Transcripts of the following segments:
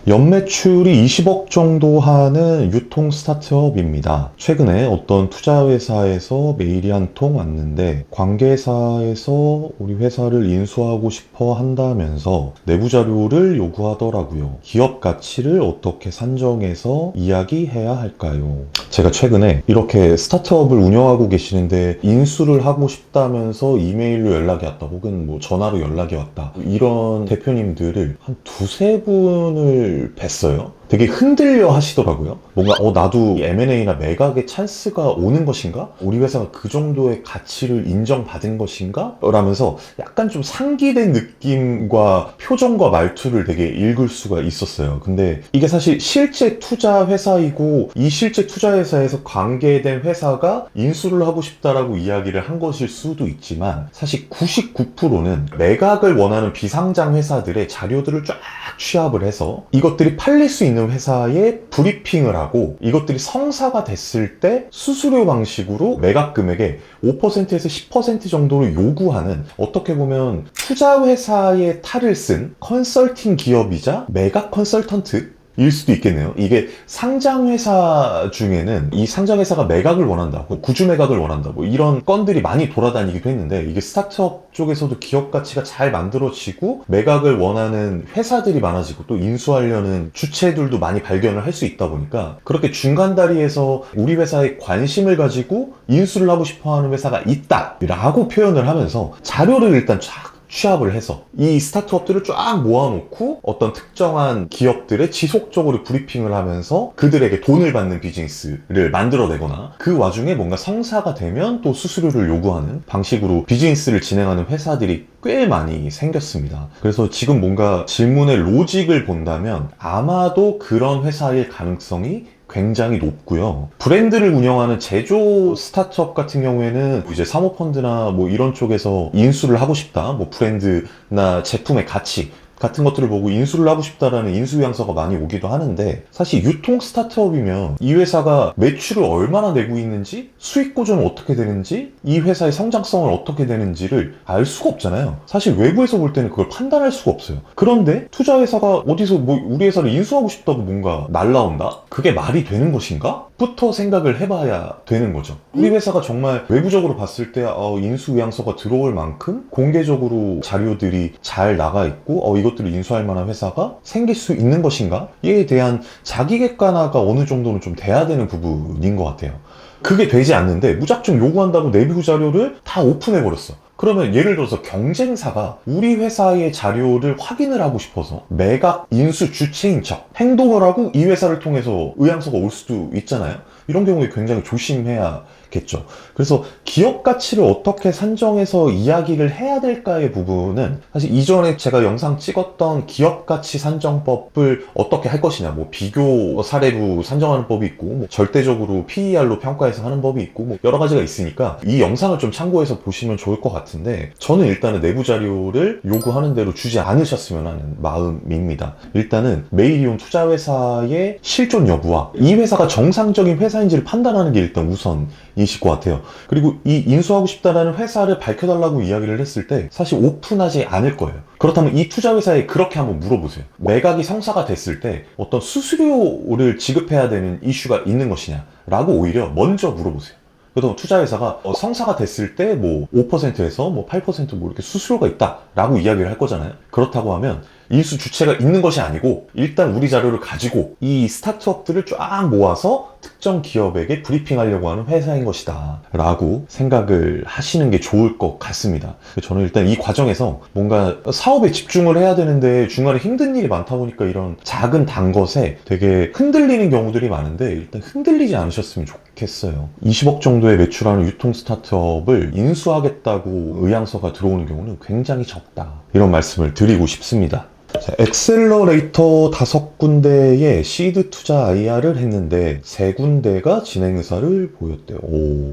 연매출이 20억 정도 하는 유통 스타트업입니다. 최근에 어떤 투자회사에서 메일이 한 통 왔는데 관계사에서 우리 회사를 인수하고 싶어 한다면서 내부 자료를 요구하더라고요. 기업 가치를 어떻게 산정해서 이야기해야 할까요? 제가 최근에 이렇게 스타트업을 운영하고 계시는데 인수를 하고 싶다면서 이메일로 연락이 왔다 혹은 뭐 전화로 연락이 왔다 이런 대표님들을 한 두세 분을 뵀어요. 되게 흔들려 하시더라고요. 뭔가 나도 M&A나 매각의 찬스가 오는 것인가? 우리 회사가 그 정도의 가치를 인정받은 것인가? 라면서 약간 좀 상기된 느낌과 표정과 말투를 되게 읽을 수가 있었어요. 근데 이게 사실 실제 투자 회사이고 이 실제 투자 회사에서 관계된 회사가 인수를 하고 싶다라고 이야기를 한 것일 수도 있지만 사실 99%는 매각을 원하는 비상장 회사들의 자료들을 쫙 취합을 해서 이것들이 팔릴 수 있는 회사에 브리핑을 하고 이것들이 성사가 됐을 때 수수료 방식으로 매각 금액의 5%에서 10% 정도를 요구하는 어떻게 보면 투자 회사의 탈을 쓴 컨설팅 기업이자 매각 컨설턴트 일 수도 있겠네요. 이게 상장회사 중에는 이 상장회사가 매각을 원한다, 구주 매각을 원한다, 뭐 이런 건들이 많이 돌아다니기도 했는데 이게 스타트업 쪽에서도 기업 가치가 잘 만들어지고 매각을 원하는 회사들이 많아지고 또 인수하려는 주체들도 많이 발견을 할 수 있다 보니까 그렇게 중간 다리에서 우리 회사에 관심을 가지고 인수를 하고 싶어 하는 회사가 있다 라고 표현을 하면서 자료를 일단 쫙 취합을 해서 이 스타트업들을 쫙 모아놓고 어떤 특정한 기업들의 지속적으로 브리핑을 하면서 그들에게 돈을 받는 비즈니스를 만들어내거나 그 와중에 뭔가 성사가 되면 또 수수료를 요구하는 방식으로 비즈니스를 진행하는 회사들이 꽤 많이 생겼습니다. 그래서 지금 뭔가 질문의 로직을 본다면 아마도 그런 회사일 가능성이 굉장히 높고요. 브랜드를 운영하는 제조 스타트업 같은 경우에는 이제 사모펀드나 뭐 이런 쪽에서 인수를 하고 싶다, 뭐 브랜드나 제품의 가치 같은 것들을 보고 인수를 하고 싶다라는 인수요약서가 많이 오기도 하는데 사실 유통 스타트업이면 이 회사가 매출을 얼마나 내고 있는지 수익 구조는 어떻게 되는지 이 회사의 성장성은 어떻게 되는지를 알 수가 없잖아요. 사실 외부에서 볼 때는 그걸 판단할 수가 없어요. 그런데 투자회사가 어디서 뭐 우리 회사를 인수하고 싶다고 뭔가 날라온다? 그게 말이 되는 것인가? 부터 생각을 해봐야 되는 거죠. 우리 회사가 정말 외부적으로 봤을 때 인수요약서가 들어올 만큼 공개적으로 자료들이 잘 나가 있고 이것들을 인수할 만한 회사가 생길 수 있는 것인가? 이에 대한 자기 객관화가 어느 정도는 좀 돼야 되는 부분인 것 같아요. 그게 되지 않는데 무작정 요구한다고 내부 자료를 다 오픈해버렸어. 그러면 예를 들어서 경쟁사가 우리 회사의 자료를 확인을 하고 싶어서 매각, 인수 주체인 척 행동을 하고 이 회사를 통해서 의향서가 올 수도 있잖아요. 이런 경우에 굉장히 조심해야겠죠. 그래서 기업 가치를 어떻게 산정해서 이야기를 해야 될까의 부분은 사실 이전에 제가 영상 찍었던 기업 가치 산정법을 어떻게 할 것이냐, 뭐 비교 사례로 산정하는 법이 있고 뭐 절대적으로 PER로 평가해서 하는 법이 있고 뭐 여러 가지가 있으니까 이 영상을 좀 참고해서 보시면 좋을 것 같은데 저는 일단은 내부 자료를 요구하는 대로 주지 않으셨으면 하는 마음입니다. 일단은 메일이 온 투자회사의 실존 여부와 이 회사가 정상적인 회사인지를 판단하는 게 일단 우선이실 것 같아요. 그리고 이 인수하고 싶다라는 회사를 밝혀달라고 이야기를 했을 때 사실 오픈하지 않을 거예요. 그렇다면 이 투자회사에 그렇게 한번 물어보세요. 매각이 성사가 됐을 때 어떤 수수료를 지급해야 되는 이슈가 있는 것이냐 라고 오히려 먼저 물어보세요. 그래도 투자회사가 성사가 됐을 때 뭐 5%에서 뭐 8% 이렇게 수수료가 있다라고 이야기를 할 거잖아요. 그렇다고 하면 인수 주체가 있는 것이 아니고 일단 우리 자료를 가지고 이 스타트업들을 쫙 모아서 특정 기업에게 브리핑하려고 하는 회사인 것이다 라고 생각을 하시는 게 좋을 것 같습니다. 저는 일단 이 과정에서 뭔가 사업에 집중을 해야 되는데 중간에 힘든 일이 많다 보니까 이런 작은 단 것에 되게 흔들리는 경우들이 많은데 일단 흔들리지 않으셨으면 좋겠어요. 20억 정도의 매출하는 유통 스타트업을 인수하겠다고 의향서가 들어오는 경우는 굉장히 적다, 이런 말씀을 드리고 싶습니다. 자, 엑셀러레이터 5군데에 시드 투자 IR을 했는데 3군데가 진행 의사를 보였대요.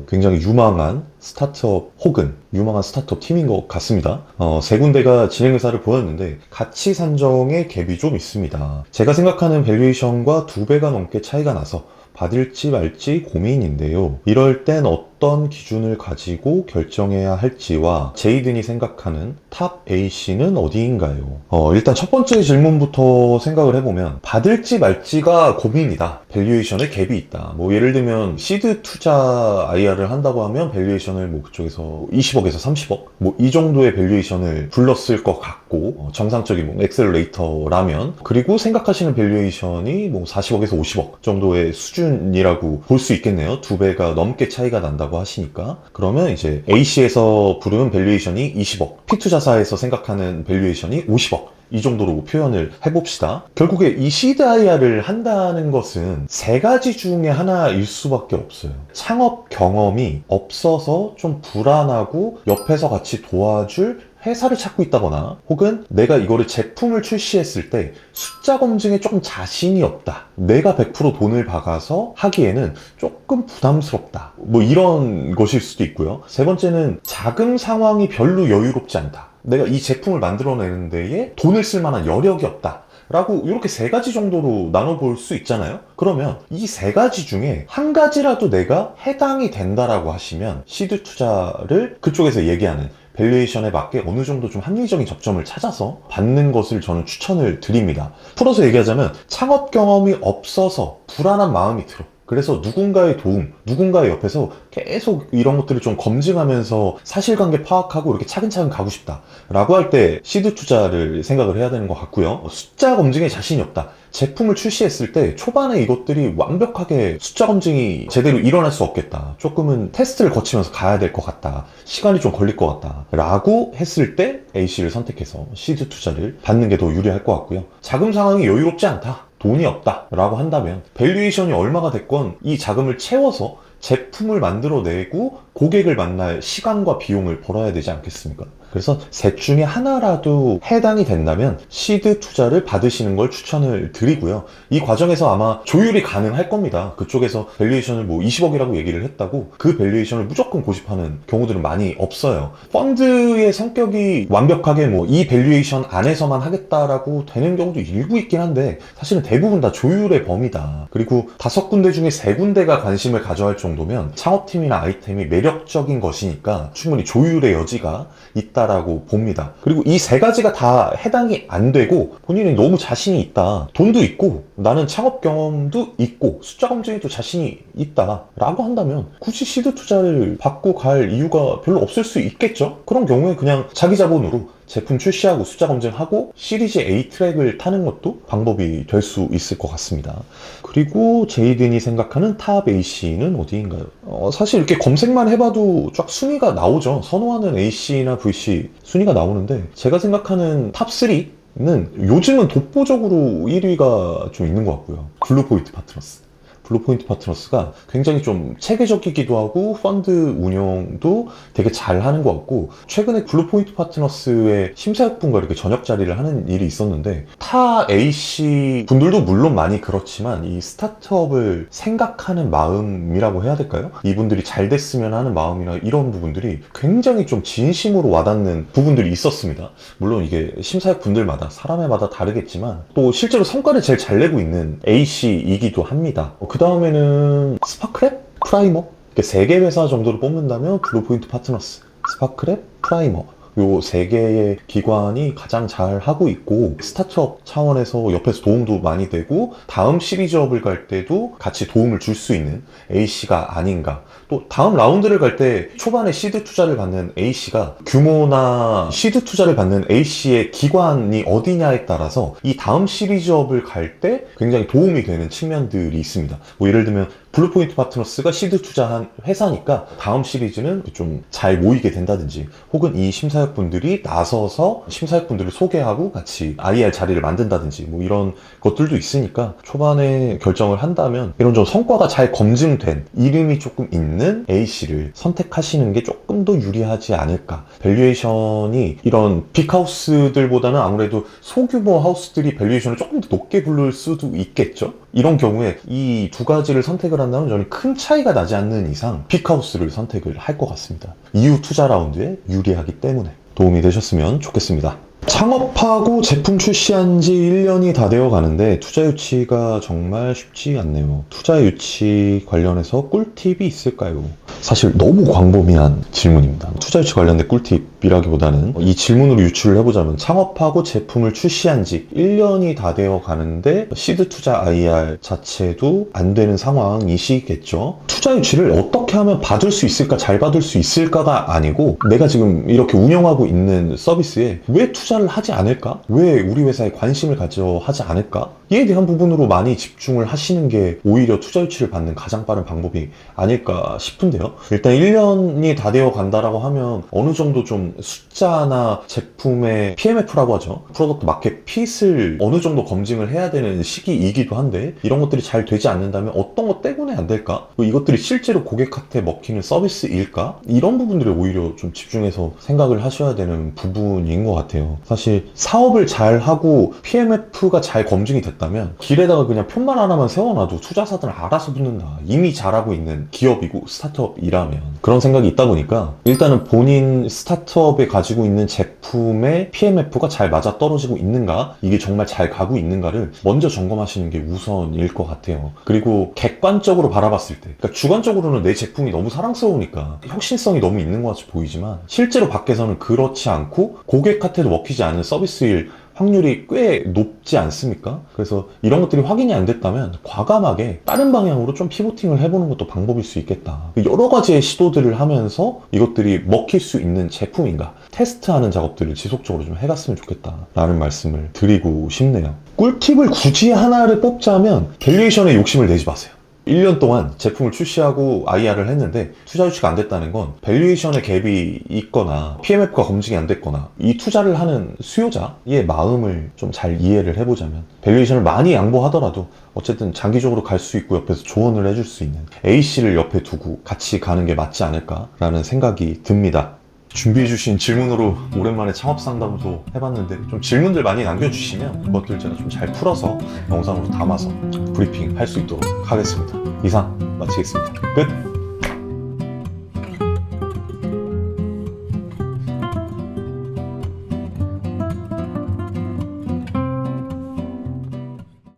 굉장히 유망한 스타트업 혹은 유망한 스타트업 팀인 것 같습니다. 3군데가 진행 의사를 보였는데 가치 산정에 갭이 좀 있습니다. 제가 생각하는 밸류에이션과 2배가 넘게 차이가 나서 받을지 말지 고민인데요. 이럴 땐 어떤 기준을 가지고 결정해야 할지와 제이든이 생각하는 탑 A씨는 어디인가요? 일단 첫 번째 질문부터 생각을 해보면 받을지 말지가 고민이다. 밸류에이션에 갭이 있다. 뭐 예를 들면 시드 투자 IR을 한다고 하면 밸류에이션을 뭐 그쪽에서 20억에서 30억 뭐 이 정도의 밸류에이션을 불렀을 것 같고 정상적인 뭐 엑셀러레이터라면 그리고 생각하시는 밸류에이션이 뭐 40억에서 50억 정도의 수준이라고 볼 수 있겠네요. 2배가 넘게 차이가 난다고 하시니까 그러면 이제 A씨에서 부르는 밸류에이션이 20억 P투자사에서 생각하는 밸류에이션이 50억 이 정도로 표현을 해봅시다. 결국에 이 시드 IR을 한다는 것은 세 가지 중에 하나일 수밖에 없어요. 창업 경험이 없어서 좀 불안하고 옆에서 같이 도와줄 회사를 찾고 있다거나 혹은 내가 이거를 제품을 출시했을 때 숫자 검증에 조금 자신이 없다. 내가 100% 돈을 박아서 하기에는 조금 부담스럽다. 뭐 이런 것일 수도 있고요. 세 번째는 자금 상황이 별로 여유롭지 않다. 내가 이 제품을 만들어내는 데에 돈을 쓸 만한 여력이 없다. 라고 이렇게 세 가지 정도로 나눠볼 수 있잖아요. 그러면 이 세 가지 중에 한 가지라도 내가 해당이 된다라고 하시면 시드 투자를 그쪽에서 얘기하는 밸류에이션에 맞게 어느 정도 좀 합리적인 접점을 찾아서 받는 것을 저는 추천을 드립니다. 풀어서 얘기하자면 창업 경험이 없어서 불안한 마음이 들어. 그래서 누군가의 도움, 누군가의 옆에서 계속 이런 것들을 좀 검증하면서 사실관계 파악하고 이렇게 차근차근 가고 싶다 라고 할 때 시드 투자를 생각을 해야 되는 것 같고요. 숫자 검증에 자신이 없다. 제품을 출시했을 때 초반에 이것들이 완벽하게 숫자 검증이 제대로 일어날 수 없겠다. 조금은 테스트를 거치면서 가야 될 것 같다. 시간이 좀 걸릴 것 같다. 라고 했을 때 A씨를 선택해서 시드 투자를 받는 게 더 유리할 것 같고요. 자금 상황이 여유롭지 않다. 돈이 없다 라고 한다면 밸류에이션이 얼마가 됐건 이 자금을 채워서 제품을 만들어내고 고객을 만날 시간과 비용을 벌어야 되지 않겠습니까? 그래서 셋 중에 하나라도 해당이 된다면 시드 투자를 받으시는 걸 추천을 드리고요. 이 과정에서 아마 조율이 가능할 겁니다. 그쪽에서 밸류에이션을 뭐 20억이라고 얘기를 했다고 그 밸류에이션을 무조건 고집하는 경우들은 많이 없어요. 펀드의 성격이 완벽하게 뭐 이 밸류에이션 안에서만 하겠다라고 되는 경우도 일부 있긴 한데 사실은 대부분 다 조율의 범위다. 그리고 5군데 중에 3군데가 관심을 가져야 할 정도면 창업팀이나 아이템이 매력적인 것이니까 충분히 조율의 여지가 있다라고 봅니다. 그리고 이 세 가지가 다 해당이 안 되고 본인이 너무 자신이 있다. 돈도 있고 나는 창업 경험도 있고 숫자 검증에도 자신이 있다 라고 한다면 굳이 시드 투자를 받고 갈 이유가 별로 없을 수 있겠죠? 그런 경우에 그냥 자기 자본으로 제품 출시하고 숫자 검증하고 시리즈 A 트랙을 타는 것도 방법이 될 수 있을 것 같습니다. 그리고 제이든이 생각하는 탑 A씨는 어디인가요? 사실 이렇게 검색만 해봐도 쫙 순위가 나오죠. 선호하는 A씨나 VC 순위가 나오는데 제가 생각하는 탑 3는 요즘은 독보적으로 1위가 좀 있는 것 같고요. 블루포인트 파트너스. 블루포인트 파트너스가 굉장히 좀 체계적이기도 하고 펀드 운영도 되게 잘 하는 것 같고 최근에 블루포인트 파트너스의 심사역분과 이렇게 저녁 자리를 하는 일이 있었는데 타 A씨 분들도 물론 많이 그렇지만 이 스타트업을 생각하는 마음이라고 해야 될까요? 이분들이 잘 됐으면 하는 마음이나 이런 부분들이 굉장히 좀 진심으로 와닿는 부분들이 있었습니다. 물론 이게 심사역분들마다 사람마다 다르겠지만 또 실제로 성과를 제일 잘 내고 있는 A씨이기도 합니다. 그 다음에는 스파크랩? 프라이머? 이렇게 3개 회사 정도를 뽑는다면 블루포인트 파트너스, 스파크랩, 프라이머 요 3개의 기관이 가장 잘 하고 있고 스타트업 차원에서 옆에서 도움도 많이 되고 다음 시리즈업을 갈 때도 같이 도움을 줄 수 있는 A씨가 아닌가. 또 다음 라운드를 갈 때 초반에 시드 투자를 받는 A씨가 규모나 시드 투자를 받는 A씨의 기관이 어디냐에 따라서 이 다음 시리즈업을 갈 때 굉장히 도움이 되는 측면들이 있습니다. 뭐 예를 들면 블루포인트 파트너스가 시드 투자한 회사니까 다음 시리즈는 좀 잘 모이게 된다든지 혹은 이 심사역분들이 나서서 심사역분들을 소개하고 같이 IR 자리를 만든다든지 뭐 이런 것들도 있으니까 초반에 결정을 한다면 이런 좀 성과가 잘 검증된 이름이 조금 있는 A씨를 선택하시는 게 조금 더 유리하지 않을까. 밸류에이션이 이런 빅하우스들보다는 아무래도 소규모 하우스들이 밸류에이션을 조금 더 높게 부를 수도 있겠죠. 이런 경우에 이 두 가지를 선택을 한다면 저는 큰 차이가 나지 않는 이상 빅하우스를 선택을 할 것 같습니다. 이후 투자 라운드에 유리하기 때문에 도움이 되셨으면 좋겠습니다. 창업하고 제품 출시한 지 1년이 다 되어 가는데 투자 유치가 정말 쉽지 않네요. 투자 유치 관련해서 꿀팁이 있을까요? 사실 너무 광범위한 질문입니다. 투자 유치 관련된 꿀팁이라기보다는 이 질문으로 유추를 해보자면 창업하고 제품을 출시한 지 1년이 다 되어 가는데 시드 투자 IR 자체도 안 되는 상황이시겠죠. 투자 유치를 어떻게 하면 받을 수 있을까, 잘 받을 수 있을까가 아니고 내가 지금 이렇게 운영하고 있는 서비스에 왜 투자를 하지 않을까? 왜 우리 회사에 관심을 가져 하지 않을까? 이에 대한 부분으로 많이 집중을 하시는 게 오히려 투자 유치를 받는 가장 빠른 방법이 아닐까 싶은데요. 일단 1년이 다 되어 간다라고 하면 어느 정도 좀 숫자나 제품의 PMF라고 하죠. 프로덕트 마켓 핏을 어느 정도 검증을 해야 되는 시기이기도 한데 이런 것들이 잘 되지 않는다면 어떤 것 때문에 안 될까? 이것들이 실제로 고객한테 먹히는 서비스일까? 이런 부분들을 오히려 좀 집중해서 생각을 하셔야 되는 부분인 것 같아요. 사실 사업을 잘 하고 PMF가 잘 검증이 됐다면 길에다가 그냥 편말 하나만 세워놔도 투자사들은 알아서 붙는다. 이미 잘하고 있는 기업이고 스타트업이라면 그런 생각이 있다 보니까 일단은 본인 스타트업에 가지고 있는 제품의 PMF가 잘 맞아떨어지고 있는가, 이게 정말 잘 가고 있는가를 먼저 점검하시는 게 우선일 것 같아요. 그리고 객관적으로 바라봤을 때, 그러니까 주관적으로는 내 제품이 너무 사랑스러우니까 혁신성이 너무 있는 것 같이 보이지만 실제로 밖에서는 그렇지 않고 고객한테도 먹히지 않은 서비스일 확률이 꽤 높지 않습니까? 그래서 이런 것들이 확인이 안 됐다면 과감하게 다른 방향으로 좀 피보팅을 해보는 것도 방법일 수 있겠다. 여러 가지의 시도들을 하면서 이것들이 먹힐 수 있는 제품인가 테스트하는 작업들을 지속적으로 좀 해갔으면 좋겠다라는 말씀을 드리고 싶네요. 꿀팁을 굳이 하나를 뽑자면 밸류에이션에 욕심을 내지 마세요. 1년 동안 제품을 출시하고 IR을 했는데 투자 유치가 안 됐다는 건 밸류에이션의 갭이 있거나 PMF가 검증이 안 됐거나 이 투자를 하는 수요자의 마음을 좀 잘 이해를 해보자면 밸류에이션을 많이 양보하더라도 어쨌든 장기적으로 갈 수 있고 옆에서 조언을 해줄 수 있는 A씨를 옆에 두고 같이 가는 게 맞지 않을까라는 생각이 듭니다. 준비해주신 질문으로 오랜만에 창업 상담도 해봤는데 좀 질문들 많이 남겨주시면 그것들 제가 좀 잘 풀어서 영상으로 담아서 브리핑 할 수 있도록 하겠습니다. 이상 마치겠습니다. 끝!